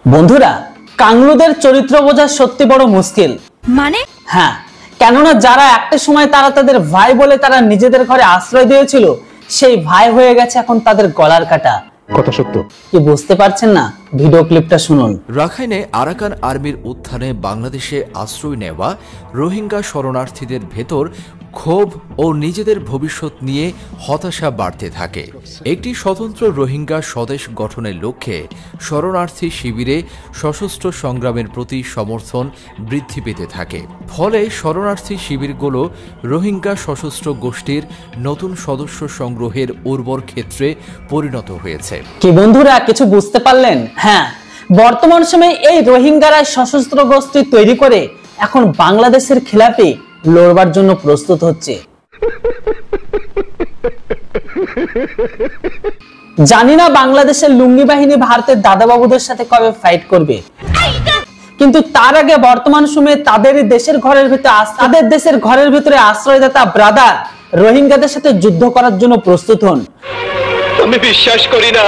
বন্ধুরা, কাংলুদের চরিত্র বোঝা সত্যি বড় মুশকিল। মানে হ্যাঁ, কেননা যারা একটা সময় তারা তাদের ভাই বলে তারা নিজেদের ঘরে আশ্রয় দিয়েছিল, সেই ভাই হয়ে গেছে এখন তাদের গলার কাটা। কথা সত্য কি বুঝতে পারছেন না? ভিডিও ক্লিপটা শুনুন। রাখাইনে আরাকান আর্মির উত্থানে বাংলাদেশে আশ্রয় নেওয়া রোহিঙ্গা শরণার্থীদের ভেতর ক্ষোভ ও নিজেদের ভবিষ্যৎ নিয়ে হতাশা বাড়তে থাকে। একটি স্বতন্ত্র রোহিঙ্গা স্বদেশ গঠনের লক্ষ্যে শরণার্থী শিবিরে সশস্ত্র সংগ্রামের প্রতি সমর্থন বৃদ্ধি পেতে থাকে। ফলে শরণার্থী শিবিরগুলো রোহিঙ্গা সশস্ত্র গোষ্ঠীর নতুন সদস্য সংগ্রহের উর্বর ক্ষেত্রে পরিণত হয়েছে। কি বন্ধুরা, কিছু বুঝতে পারলেন? হ্যাঁ, বর্তমান সময়ে এই রোহিঙ্গারা সশস্ত্র গোষ্ঠী তৈরি করে এখন বাংলাদেশের খেলাফে লড়বার জন্য প্রস্তুত হচ্ছে। জানি না বাংলাদেশের লুঙ্গি বাহিনী ভারতের দাদাবাবুদের সাথে কবে ফাইট করবে, কিন্তু তার আগে বর্তমান সময়ে তাদের দেশের ঘরের ভিতরে আশ্রয়দাতা ব্রাদার রোহিঙ্গাদের সাথে যুদ্ধ করার জন্য প্রস্তুত হন। আমি বিশ্বাস করি না।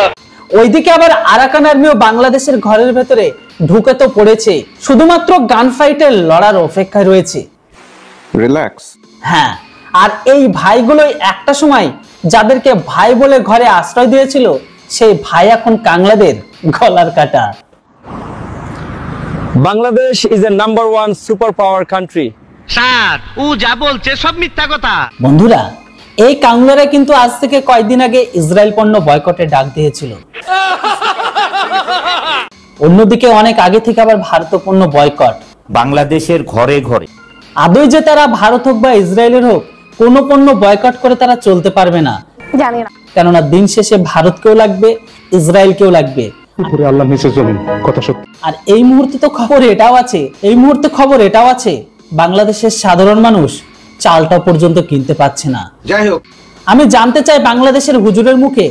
ওইদিকে আবার আরাকান আর্মিও বাংলাদেশের ঘরের ভেতরে ঢুকে তো পড়েছে, শুধুমাত্র গান ফাইটের লড়ার অপেক্ষায় রয়েছে। রিল্যাক্স। হ্যাঁ, আর এই ভাইগুলোই একটা সময় যাদেরকে ভাই বলে ঘরে আশ্রয় দিয়েছিল, সেই ভাই এখন কাংলাদের গলার কাটা। Bangladesh is a number 1 super power country. Sir, ও যা বলছে সব মিথ্যা কথা। বন্ধুরা, এই কাংলারা কিন্তু আজ থেকে কয়েকদিন আগে ইসরায়েল পণ্য বয়কটের ডাক দিয়েছিল। অন্যদিকে অনেক আগে থেকে আবার ভারত পণ্য বয়কট। বাংলাদেশের ঘরে ঘরে আদৌ যে তারা ভারত হোক বা ইসরায়েলের হোক কোনো পণ্য বয়কট করে তারা চলতে পারবে না, জানি না, কেননা দিন শেষে ভারতকেও লাগবে, ইসরায়েলকেও লাগবে। আল্লাহ নিচে জমিন, কথা সত্য। আর এই মুহূর্তে তো খবর এটাও আছে, বাংলাদেশের সাধারণ মানুষ চালটা পর্যন্ত কিনতে পাচ্ছে না। যাই হোক, আমি জানতে চাই বাংলাদেশের হুজুরের মুখে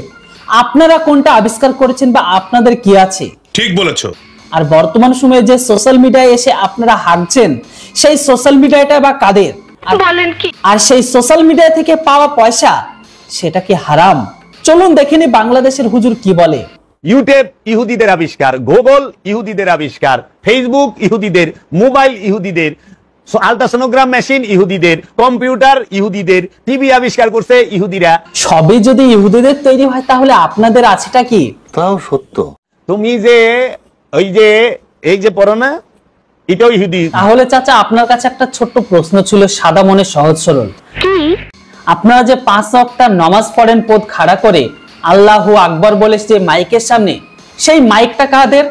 আপনারা কোনটা আবিষ্কার করেছেন বা আপনাদের কি আছে? ঠিক বলেছো। আর বর্তমান সময়ে যে সোশ্যাল মিডিয়ায় এসে আপনারা হাঁটছেন, সেই সোশ্যাল মিডিয়াটা বা কাদের? বলেন কি? আর সেই সোশ্যাল মিডিয়া থেকে পাওয়া পয়সা সেটা কি হারাম? চলুন দেখিনি বাংলাদেশের হুজুর কি বলে। ইউটিউব ইহুদিদের আবিষ্কার, গুগল ইহুদিদের আবিষ্কার, ফেসবুক ইহুদিদের, মোবাইল ইহুদিদের, আলট্রাসোনোগ্রাম মেশিন ইহুদিদের, কম্পিউটার ইহুদিদের, টিভি আবিষ্কার করছে ইহুদিরা। সবই যদি ইহুদিদের তৈরি হয় তাহলে আপনাদের আছেটা কি? তাও সত্য। তুমি যে এই যে পড়ো না, এটাও ইহুদি। তাহলে চাচা, আপনার কাছে একটা ছোট্ট প্রশ্ন ছিল, সাদা মনে সহজ সরল। আপনারা যে 5 ওয়াক্ত নামাজ পড়েন পদ খাড়া করে, আল্লাহু আকবার বলে যে মাইকের সামনে, সেই মাইকটা কাদের?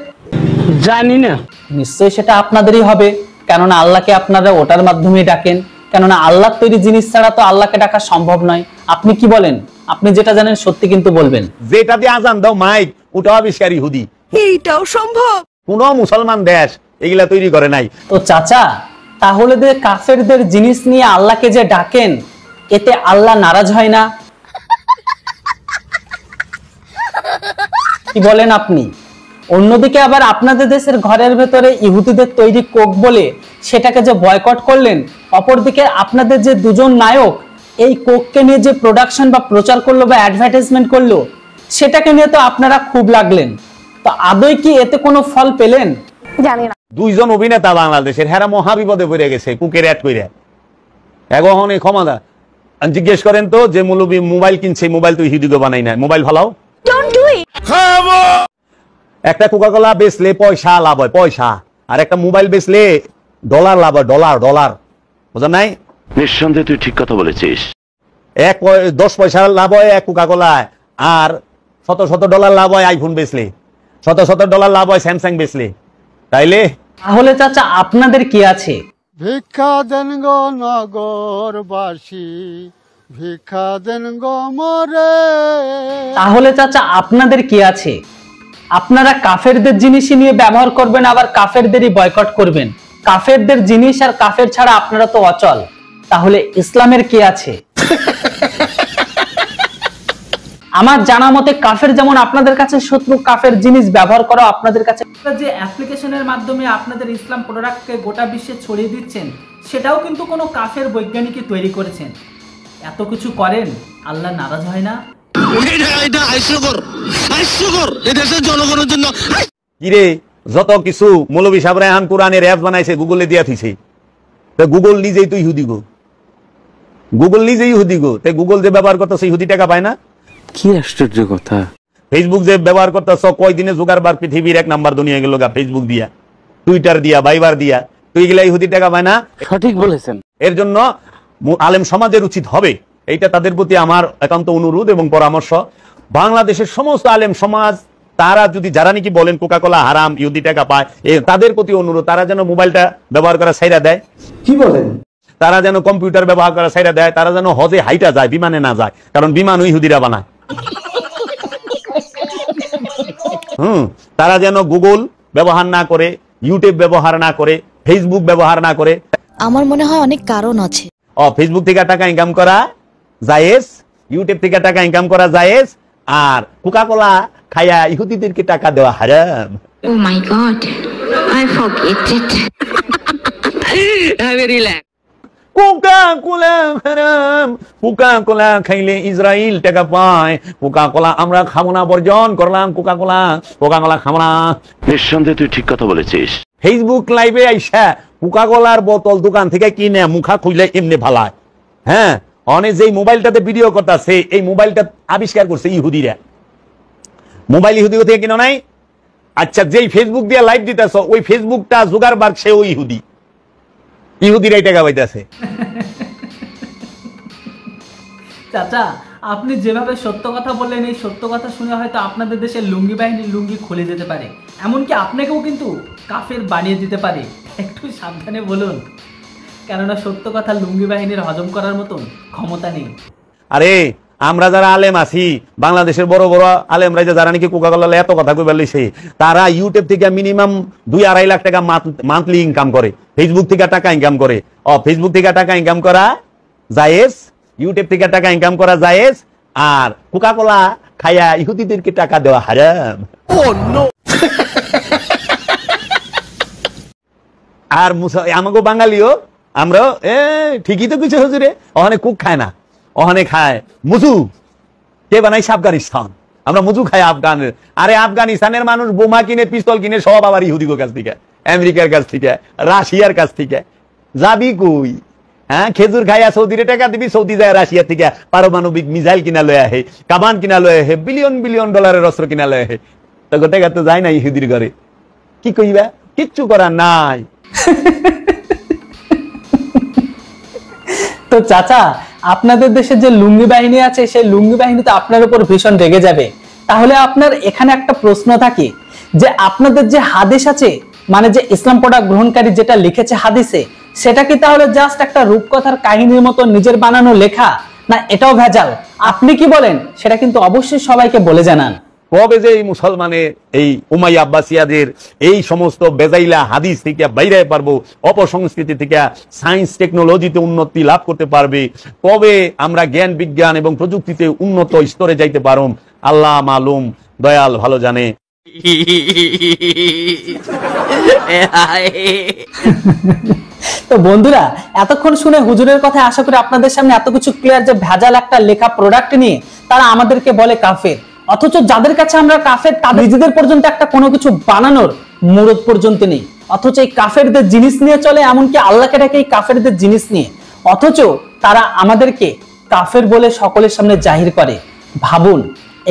জানি না। নিশ্চয়ই সেটা আপনাদেরই হবে, কেননা আল্লাহকে আপনারা ওটার মাধ্যমে ডাকেন, কেননা আল্লাহর তৈরি জিনিস ছাড়া তো আল্লাহকে ডাকা সম্ভব নয়। আপনি কি বলেন? আপনি যেটা জানেন সত্যি কিন্তু বলবেন। যেটা দিয়ে আজান দাও মাইক, ওটাও আবিষ্কার ইহুদি। এইটাও সম্ভব? কোন মুসলমান দেশ এগুলা তৈরি করে নাই। তো চাচা, তাহলে যে কাফেরদের জিনিস নিয়ে আল্লাহকে যে ডাকেন, এতে আল্লাহ নারাজ হয় না? কি বলেন আপনি? অন্যদিকে আবার আপনাদের দেশের ঘরের ভেতরে ইহুদিদের তৈরি কোক বলে সেটাকে যে বয়কট করলেন, অপরদিকে আপনাদের যে দুজন নায়ক এই কোককে নিয়ে যে প্রোডাকশন বা প্রচার করলো বা অ্যাডভার্টাইজমেন্ট করলো, সেটাকে নিয়ে তো আপনারা খুব লাগলেন। তো আদৌ কি এতে কোনো ফল পেলেন? জানি না। দুইজন অভিনেতা বাংলাদেশের, হেরা মহা বিপদে পড়ে গেছে কুকের অ্যাড কইরা। এখন এই ক্ষমতা জিজ্ঞেস করেন তো, যে মৌলবি মোবাইল কিনছে, মোবাইল তো ইহুদিকে বানাই না, মোবাইল ভালাও। একটা কোকাকোলা বেচলে পয়সা লাভ হয়, পয়সা। আর একটা মোবাইল বেচলে ডলার লাভ হয়, ডলার। বুঝা নাই? নিঃসন্দেহে তুই ঠিক কথা বলেছিস। 10 পয়সা লাভ হয় এক কোকাকোলায়, আর শত ডলার লাভ হয় আইফোন বেচলে, শত ডলার লাভ হয় স্যামসাং বেচলে। তাইলে তাহলে চাচা আপনাদের কি আছে? ভিক্ষা দেন গো নগরবাসী, ভিক্ষা দেন গো মোরে। তাহলে চাচা আপনাদের কি আছে? আপনারা কাফেরদের জিনিস নিয়ে ব্যবহার করবেন, আবার কাফেরদেরই বয়কট করবেন। কাফেরদের জিনিস আর কাফের ছাড়া আপনারা তো অচল। তাহলে ইসলামের কি আছে? আমার জানা মতে কাফের যেমন আপনাদের কাছে শত্রু, কাফের জিনিস ব্যবহার করা আপনাদের কাছে। যে অ্যাপ্লিকেশনের মাধ্যমে আপনাদের ইসলাম প্রোডাক্টকে গোটা বিশ্বে ছড়িয়ে দিচ্ছেন, সেটাও কিন্তু কোনো কাফের বৈজ্ঞানিকই তৈরি করেছেন। এত কিছু করেন, আল্লাহ নারাজ হয় না? কিরে যত কিছু মৌলভী সাহেব রেহান কোরআনের অ্যাপ বানাইছে গুগলে দিয়া থইছে। তো গুগল নিজেই তো ইহুদি গো, গুগল নিজেই ইহুদি গো। তো গুগল যে ব্যবহার করতেছে ইহুদি টাকা পায় না? কি আশ্চর্য কথা। ফেসবুক যে ব্যবহার করতেছ, কয়দিনে জুগারবার্গ পৃথিবীর 1 নাম্বার দুনিয়া গেল গা ফেসবুক দিয়া, টুইটার দিয়া, ভাইবার দিয়া। তো এগুলা ইহুদি টাকা পায় না? সঠিক বলেছেন। এর জন্য আলেম সমাজের উচিত হবে, এইটা তাদের প্রতি আমার একান্ত অনুরোধ এবং পরামর্শ, বাংলাদেশের সমস্ত আলেম সমাজ তারা যদি, যারা নাকি বলেন কোকাকোলা হারাম, ইহুদি টাকা পায়, তাদের প্রতি অনুরোধ তারা যেন মোবাইলটা ব্যবহার করা ছাইরা দেয়। কি বলেন? তারা যেন কম্পিউটার ব্যবহার করা ছাইরা দেয়, তারা যেন হজে হাইটা যায়, বিমানে না যায়, কারণ বিমানও ইহুদিরা বানায়। তারা যেন গুগল ব্যবহার না করে, ইউটিউব ব্যবহার না করে, ফেসবুক ব্যবহার না করে। আমার মনে হয় অনেক কারণ আছে। ফেসবুক থেকে টাকা ইনকাম করা জায়েজ, ইউটিউব থেকে টাকা ইনকাম করা জায়েজ, আর কোকাকোলা খায়া ইহুদিদেরকে টাকা দেওয়া হারাম। Oh my god, I forget it. I relax. Coca Cola হারাম, কোকাকোলা খাইলে ইসরায়েল টাকা পায়, কোকাকোলা আমরা খাবো না, বর্জন করলাম কোকাকোলা, কোকাকোলা খাবো না। নিঃসন্দেহে তুই ঠিক কথা বলেছিস। ফেসবুক লাইভে আইসা কোকাকোলার বোতল দোকান থেকে কিনে মুখা খুইলে এমনি ভালায়। হ্যাঁ, অনেক যেই মোবাইলটাতে ভিডিও করতেছে, এই মোবাইলটা আবিষ্কার করছে ইহুদিরা। মোবাইল ইহুদি থেকে কিনো নাই? আচ্ছা, যেই ফেসবুক দিয়ে লাইভ দিতেছ, ওই ফেসবুকটা জুগারবার্গ, সেও ইহুদি, ইহুদিরাই টাকা পাইতেছে। চাচা, আপনি যেভাবে সত্য কথা বললেন, এই সত্য কথা শুনে হয়তো আপনাদের দেশের লুঙ্গি বাহিনীর লুঙ্গি খুলে যেতে পারে, এমনকি আপনাকেও কিন্তু কাফের বানিয়ে দিতে পারে। একটু সাবধানে বলুন, কেননা সত্য কথা লুঙ্গি বাহিনীর হজম করার মতন ক্ষমতা নেই। আরে আমরা যারা আলেম আছি, বাংলাদেশের বড় বড় আলেমরা যারা নাকি কোকাকোলা এত কথা কই বলছে, তারা ইউটিউব থেকে মিনিমাম 2-2.5 লাখ টাকা মান্থলি ইনকাম করে, ফেসবুক থেকে টাকা ইনকাম করে। ফেসবুক থেকে টাকা ইনকাম করা জায়েজ, ইউটিউব থেকে টাকা ইনকাম করা জায়েজ, আর কোকাকোলা খায়া ইহুদিদেরকে টাকা দেওয়া হারাম। আর আমাকে বাঙালিও আমরা ঠিকই তো কিছু হুজুরে, ওখানে কুক খায় না, ওখানে খায় মুজু। কে বানাইছে? আফগানিস্তান। আমরা মুজু খাই আফগানের। আরে আফগানিস্তানের মানুষ বোমা কিনে, পিস্তল কিনে সব আবার ইহুদির কাছ থেকে, আমেরিকার কাছ থেকে, রাশিয়ার কাছ থেকে। যাবি কই? হ্যাঁ, খেজুর খাইয়া সৌদিরে টাকা দিবি, সৌদি যায় রাশিয়া থেকে পারমাণবিক মিসাইল কিনা লয়ে আহে, কামান কিনা লয়ে আহে, বিলিয়ন বিলিয়ন ডলারের অস্ত্র কিনা লয়ে আহে। তো টাকা তো যায় না ইহুদির ঘরে। কি কইবা? কিচ্ছু করার নাই। তো চাচা, আপনাদের দেশে যে লুঙ্গি বাহিনী আছে, সেই লুঙ্গি বাহিনী তো আপনার উপর ভীষণ রেগে যাবে। তাহলে আপনার এখানে একটা প্রশ্ন থাকে যে আপনাদের যে হাদিস আছে, মানে যে ইসলাম প্রোডাক্ট গ্রহণকারী যেটা লিখেছে হাদিসে, সেটা কি তাহলে জাস্ট একটা রূপকথার কাহিনীর মতো নিজের বানানো লেখা, না এটাও ভেজাল? আপনি কি বলেন সেটা কিন্তু অবশ্যই সবাইকে বলে জানান। কবে যে এই মুসলমানের, এই উমাইয়া আব্বাসিয়াদের এই সমস্ত বেজাইলা হাদিস থেকে বাইরে পারবো, অপসংস্কৃতি থেকে সায়েন্স টেকনোলজিতে উন্নতি লাভ করতে পারবে, কবে আমরা জ্ঞান বিজ্ঞান এবং প্রযুক্তিতে উন্নত স্তরে যাইতে পারব, আল্লাহ মালুম, দয়াল ভালো জানে। তো বন্ধুরা, এতক্ষণ শুনে হুজুরের কথা আশা করি আপনাদের সামনে এত কিছু ক্লিয়ার যে ভেজাল একটা লেখা প্রোডাক্ট নিয়ে তারা আমাদেরকে বলে কাফের, অথচ যাদের কাছে আমরা কাফের, তাদের নিজেদের পর্যন্ত একটা কোনো কিছু বানানোর মুরদ পর্যন্ত নেই, অথচ এই কাফেরদের জিনিস নিয়ে চলে, এমনকি আল্লাহকে ডাকে এই কাফেরদের জিনিস নিয়ে, অথচ তারা আমাদেরকে কাফের বলে সকলের সামনে জাহির করে। ভাবুন,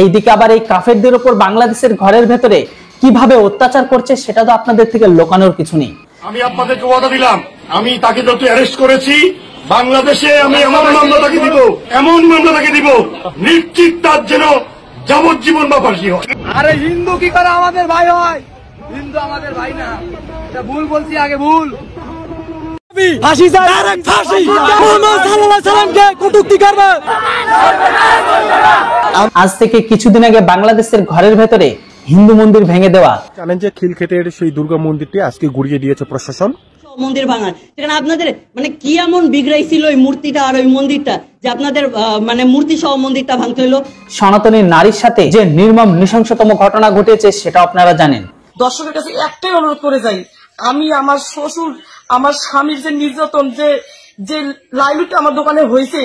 এইদিকে আবার এই কাফেরদের উপর বাংলাদেশের ঘরের ভেতরে কিভাবে অত্যাচার করছে, সেটা তো আপনাদের থেকে লুকানোর কিছু নেই। আমি আপনাদেরকে ওয়াদা দিলাম, আমি তাকে যত অ্যারেস্ট করেছি বাংলাদেশে আমি এমন মামলা তাকে দিব, এমন মামলা তাকে দিব, নিশ্চিত তার যেন যাবজ্জীবন বা ফাঁসি হয়। আরে হিন্দু কি করে আমাদের ভাই হয়? হিন্দু আমাদের ভাই না, এটা ভুল বলছি, আগে ভুল। ফাঁসি চাই, ডাইরেক্ট ফাঁসি। মুহাম্মদ সাল্লাল্লাহু আলাইহি সাল্লামকে কটূক্তি করবে। আজ থেকে কিছুদিন আগে বাংলাদেশের ঘরের ভেতরে হিন্দু মন্দির ভেঙে দেওয়া, জানেন যে খিলক্ষেতের সেই দুর্গা মন্দিরটি আজকে গুড়িয়ে দিয়েছে প্রশাসন। মন্দির ভাঙার, সেখানে আপনাদের মানে কি এমন বিগড়াই ছিল ওই মূর্তিটা আর ওই মন্দিরটা যে আপনাদের মানে মূর্তি সহ মন্দিরটা ভাঙতে হলো? সনাতনী নারীর সাথে যে নির্মম নৃশংসতম ঘটনা ঘটেছে সেটা আপনারা জানেন। দর্শকের কাছে একটাই অনুরোধ করে যাই, আমি আমার শ্বশুর, আমার স্বামীর যে নির্যাতন, যে লাইলুটা আমার দোকানে হয়েছে,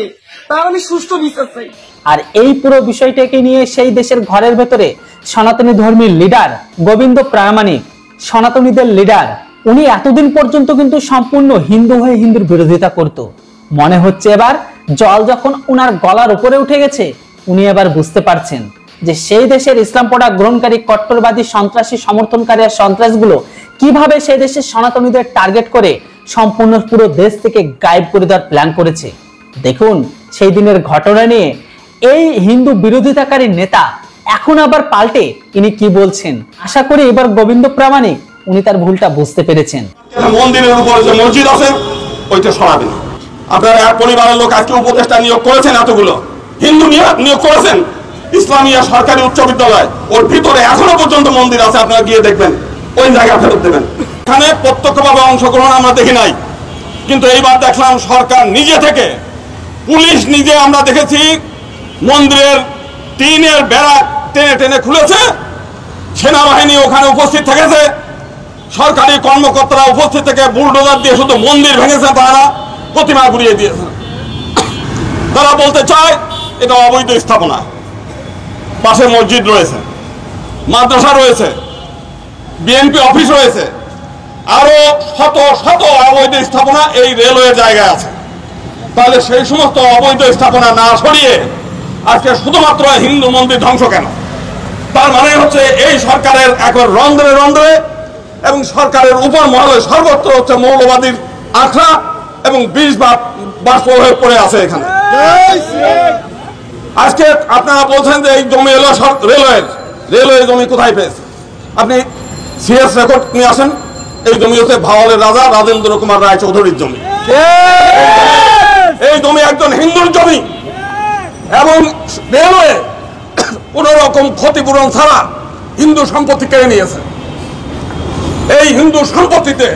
তার আমি সুষ্ঠু বিচার চাই। আর এই পুরো বিষয়টাকে নিয়ে সেই দেশের ঘরের ভেতরে সনাতনী ধর্মীর লিডার গোবিন্দ প্রামাণিক সনাতনীদের লিডার, উনি এতদিন পর্যন্ত কিন্তু সম্পূর্ণ হিন্দু হয়ে হিন্দুর বিরোধিতা করত। মনে হচ্ছে এবার জল যখন উনার গলার উপরে উঠে গেছে, উনি এবার বুঝতে পারছেন যে সেই দেশের ইসলাম পড়া গ্রহণকারী কট্টরবাদী সন্ত্রাসী সমর্থনকারী আর সন্ত্রাসগুলো কিভাবে সেই দেশের সনাতনীদের টার্গেট করে সম্পূর্ণ পুরো দেশ থেকে গায়েব করে দেওয়ার প্ল্যান করেছে। দেখুন সেই দিনের ঘটনা নিয়ে এই হিন্দু বিরোধিতাকারী নেতা এখন আবার পাল্টে ইনি কি বলছেন। আশা করি এবার গোবিন্দ প্রামাণিক উনি তার ভুলটা বুঝতে পেরেছেন। মন্দিরের উপরে যে মসজিদ আছে ওইটা সরাবেন। আপনারা এক পরিবারের লোক আজকে উপদেষ্টা নিয়োগ করেছেন, এতগুলো হিন্দু নিয়োগ করেছেন। ইসলামিয়া সরকারি উচ্চ বিদ্যালয়, ওর ভিতরে এখনো পর্যন্ত মন্দির আছে, আপনারা গিয়ে দেখবেন, ওই জায়গা ফেরত দেবেন। এখানে প্রত্যক্ষভাবে অংশগ্রহণ আমরা দেখি নাই, কিন্তু এইবার দেখলাম সরকার নিজে থেকে, পুলিশ নিজে, আমরা দেখেছি মন্দিরের টিনের বেড়া টেনে টেনে খুলেছে, সেনাবাহিনী ওখানে উপস্থিত থেকেছে, সরকারি কর্মকর্তারা উপস্থিত থেকে বুলডোজার দিয়ে শুধু মন্দির ভেঙেছে, তারা প্রতিমা ঘুরিয়ে দিয়েছে। তারা বলতে চায় এটা অবৈধ স্থাপনা। পাশে মসজিদ রয়েছে, মাদ্রাসা রয়েছে, বিএনপি অফিস রয়েছে, আরো শত শত অবৈধ স্থাপনা এই রেলওয়ে জায়গায় আছে। তাহলে সেই সমস্ত অবৈধ স্থাপনা না সরিয়ে আজকে শুধুমাত্র হিন্দু মন্দির ধ্বংস কেন? তার মানে হচ্ছে এই সরকারের একবার রন্ধ্রে রন্ধ্রে এবং সরকারের উপর মহলে সর্বত্র হচ্ছে মৌলবাদীর আখড়া এবং বিষ বাষ্প হয়ে পড়ে আছে এখানে। আজকে আপনারা বলছেন যে এই জমি এলো রেলওয়ে জমি কোথায় পেয়েছে? আপনি সিএস রেকর্ড নিয়ে আসেন। এই জমি হচ্ছে ভাওয়ালের রাজা রাজেন্দ্র কুমার রায় চৌধুরীর জমি। এই জমি একজন হিন্দুর জমি এবং রেলওয়ে কোন রকম ক্ষতিপূরণ ছাড়া হিন্দু সম্পত্তি কেড়ে নিয়েছে। এই হিন্দু সম্পত্তিতে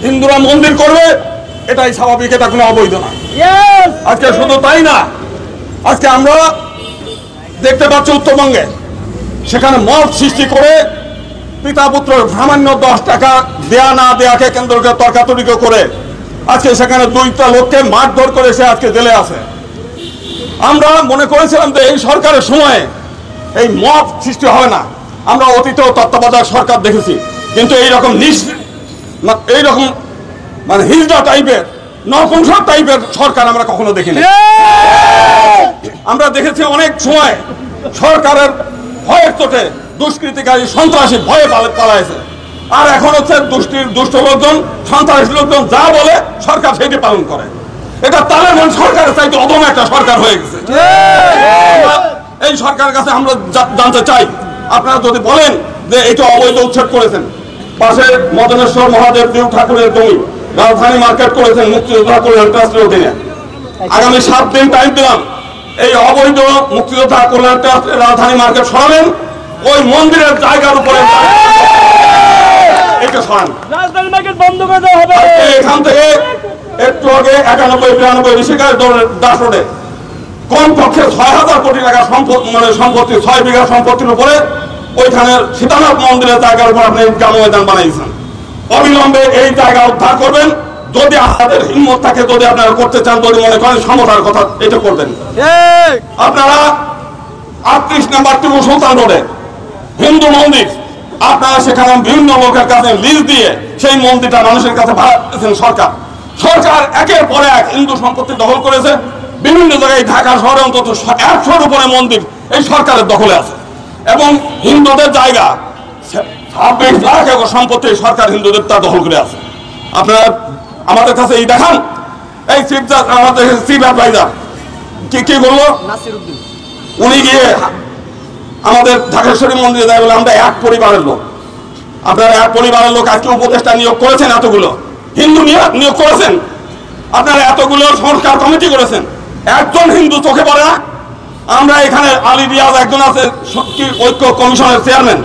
হিন্দুরা মন্দির করবে, এটাই স্বাভাবিক, এটা কোনো অবৈধ না। আজকে শুধু তাই না, আজকে আমরা দেখতে পাচ্ছি উত্তরবঙ্গে সেখানে মত সৃষ্টি করে পিতা পুত্র সামান্য 10 টাকা দেয়া না দেয়াকে কেন্দ্র করে তর্কাতর্কি করে আজকে সেখানে 2টা লোককে মারধর করে সে আজকে জেলে আছে। আমরা মনে করেছিলাম যে এই সরকারের সময়ে এই মত সৃষ্টি হবে না। আমরা অতীতেও তত্ত্বাবধায়ক সরকার দেখেছি, কিন্তু এইরকম মানে হিজড়া টাইপের নপুংসক টাইপের সরকার আমরা কখনো দেখিনি। আমরা দেখেছি অনেক সময় সরকারের ভয়ের চোটে দুষ্কৃতিকারী সন্ত্রাসী ভয়ে পালাইছে, আর এখন হচ্ছে দুষ্ট লোকজন সন্ত্রাসী লোকজন যা বলে সরকার সেটি পালন করে। এটা তালেবান সরকারের চাইতে অদম একটা সরকার হয়ে গেছে। এই সরকারের কাছে আমরা জানতে চাই, আপনারা যদি বলেন যে এটা অবৈধ উচ্ছেদ করেছেন, পাশে মদনেশ্বর মহাদেব দেব ঠাকুরের জমি রাজধানী মার্কেট করেছেন মুক্তিযোদ্ধা কল্যাণ ট্রাস্টের অধীনে, আগামী 7 দিন টাইম দিলাম, এই অবৈধ মুক্তিযোদ্ধা কল্যাণ ট্রাস্টের রাজধানী মার্কেট সরাবেন, ওই মন্দিরের জায়গার উপরে এটা সরান, রাজধানী মার্কেট বন্ধ করে দেওয়া হবে। এখান থেকে একটু আগে 91-92 ঋষিকার দাস রোডে কমপক্ষে 6,000 কোটি টাকা সম্পত্তি 6 বিঘা সম্পত্তির উপরে ওইখানে সীতানাথ মন্দিরের জায়গার উপর আপনি ঈদগাহ ময়দান বানাইছেন। অবিলম্বে এই জায়গা উদ্ধার করবেন, যদি আপনাদের হিম্মত থাকে, যদি আপনারা করতে চান, যদি মনে করেন সমতার কথা, এটা করবেন। আপনারা 38 নম্বর টিপু সুলতান রোডে হিন্দু মন্দির, আপনারা সেখানে বিভিন্ন লোকের কাছে লিজ দিয়ে সেই মন্দিরটা মানুষের কাছে ভাড়া দিয়েছেন। সরকার একের পর এক হিন্দু সম্পত্তি দখল করেছে। বিভিন্ন জায়গায় ঢাকা শহরে অন্তত 100-র উপরে মন্দির এই সরকারের দখলে আছে, এবং হিন্দুদের জায়গা 26 লাখ একর সম্পত্তি সরকার হিন্দুদের তা দখল করে আছে। আপনারা আমাদের কাছে এই দেখান, এই আমাদের চিফ অ্যাডভাইজার কি বললো, উনি গিয়ে আমাদের ঢাকেশ্বরী মন্দিরে যায় বলে আমরা এক পরিবারের লোক। আপনারা এক পরিবারের লোক আজকে উপদেষ্টা নিয়োগ করেছেন, এতগুলো হিন্দু নিয়োগ করেছেন, আপনারা এতগুলো সংস্কার কমিটি করেছেন, একজন হিন্দু চোখে পড়ে না। আমরা এখানে আলী রিয়াজ একজন আছে ঐক্য কমিশনের চেয়ারম্যান,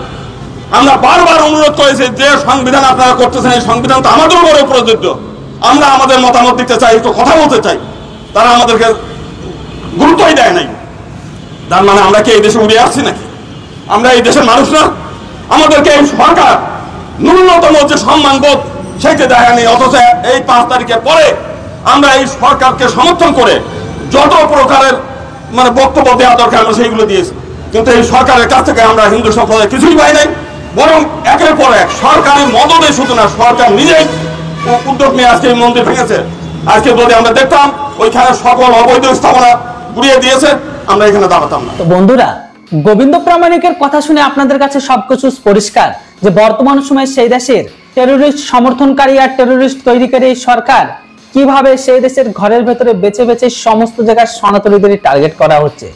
আমরা বারবার অনুরোধ করেছি যে সংবিধান আপনারা করতেছেন এই সংবিধান তো আমাদের উপরে প্রযোজ্য, আমরা আমাদের মতামত দিতে চাই, একটু কথা বলতে চাই, তারা আমাদেরকে গুরুত্বই দেয় নাই। তার মানে আমরা কি এই দেশে উড়ে আসছি নাকি? আমরা এই দেশের মানুষ না? আমাদেরকে এই সরকার ন্যূনতম যে সম্মানবোধ সেইটা দেখা নেই, অথচ এই 5 তারিখের পরে আমরা এই সরকারকে সমর্থন করে যত প্রকারের বক্তব্য দেওয়া দরকার আমরা সেইগুলো দিয়েছি, কিন্তু এই সরকারের কাছ থেকে আমরা হিন্দু সম্প্রদায় কিছুই পাই নাই। বরং একের পর এক সরকারের মদদে শুধু না, সরকার নিজেই উদ্যোগ নিয়ে আজকে এই মন্দির ভেঙেছে। আজকে যদি আমরা দেখতাম ওইখানে সকল অবৈধ স্থাপনা গুড়িয়ে দিয়েছে, আমরা এখানে দাঁড়াতাম না। তো বন্ধুরা, গোবিন্দ প্রামাণিকের কথা শুনে আপনাদের কাছে সবকিছু পরিষ্কার যে বর্তমান সময়ে সেই দেশের টেরোরিস্ট সমর্থনকারী আর টেরোরিস্ট তৈরিকারী এই সরকার কিভাবে সেই দেশের ঘরের ভেতরে বেছে বেছে সমস্ত জায়গায় সনাতনীদের টার্গেট করা হচ্ছে।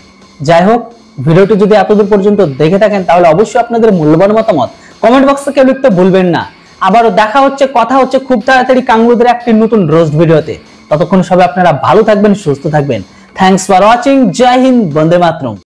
যাই হোক, ভিডিওটি যদি এতদূর পর্যন্ত দেখে থাকেন তাহলে অবশ্যই আপনাদের মূল্যবান মতামত কমেন্ট বক্সে কেউ লিখতে ভুলবেন না। আবারও দেখা হচ্ছে, কথা হচ্ছে খুব তাড়াতাড়ি কাঙ্গুদের একটি নতুন রোস্ট ভিডিওতে। ততক্ষণ সবাই আপনারা ভালো থাকবেন, সুস্থ থাকবেন। Thanks for watching. জয় হিন্দ, বন্দে মাতরম।